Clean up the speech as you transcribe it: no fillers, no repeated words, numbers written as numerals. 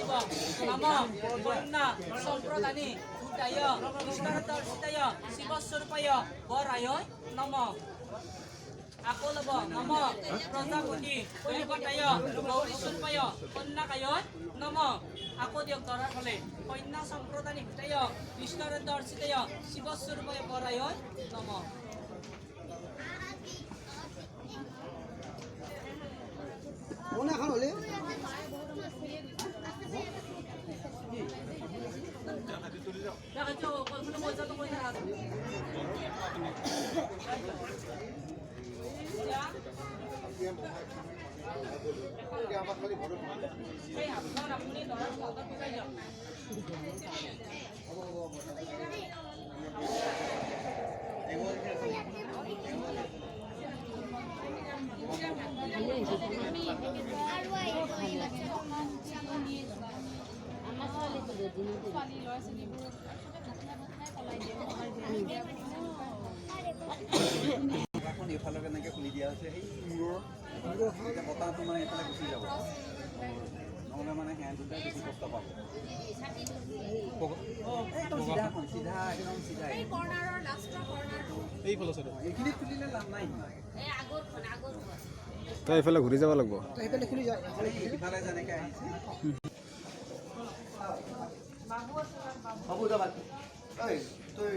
দিব নম কন্যা সম্প্ৰদানি উদায় বিষ্ণুদৰ্শিতায় শিবস্বৰূপায় বৰায় নম আকৌ লব নম প্ৰজাপতি কলিকতায় গৌৰীস্বৰূপায় কন্যাকায় নম আকৌ দিয়ক দৰাৰ ফলে কন্যা সম্প্ৰদানি ভূতায় বিষ্ণুদৰ্শিতায় শিৱস্বৰূপায় বৰায় নম কোন এখন হলে দেখাচ্ছো কলগুলো মজা তো কইনা আছে এই আপনার আপনি দরার কথা বুঝাই যাও এইফালে কেনেকৈ খুলি দিয়া হৈছে সেই মূৰৰ বতাহটো মানে এইফালে গুচি যাব নহ'লে মানে সিহঁত দুটাই বেছি কষ্ট পাব একদম চিধা একদম চিধা এইফালে এইখিনি খুলিলে লাভ নাই তই এইফালে ঘূৰি যাব লাগিব সেইফালে খুলি যায় ইফালে যেনেকৈ আহিছে বাবু যাবা ঐ তই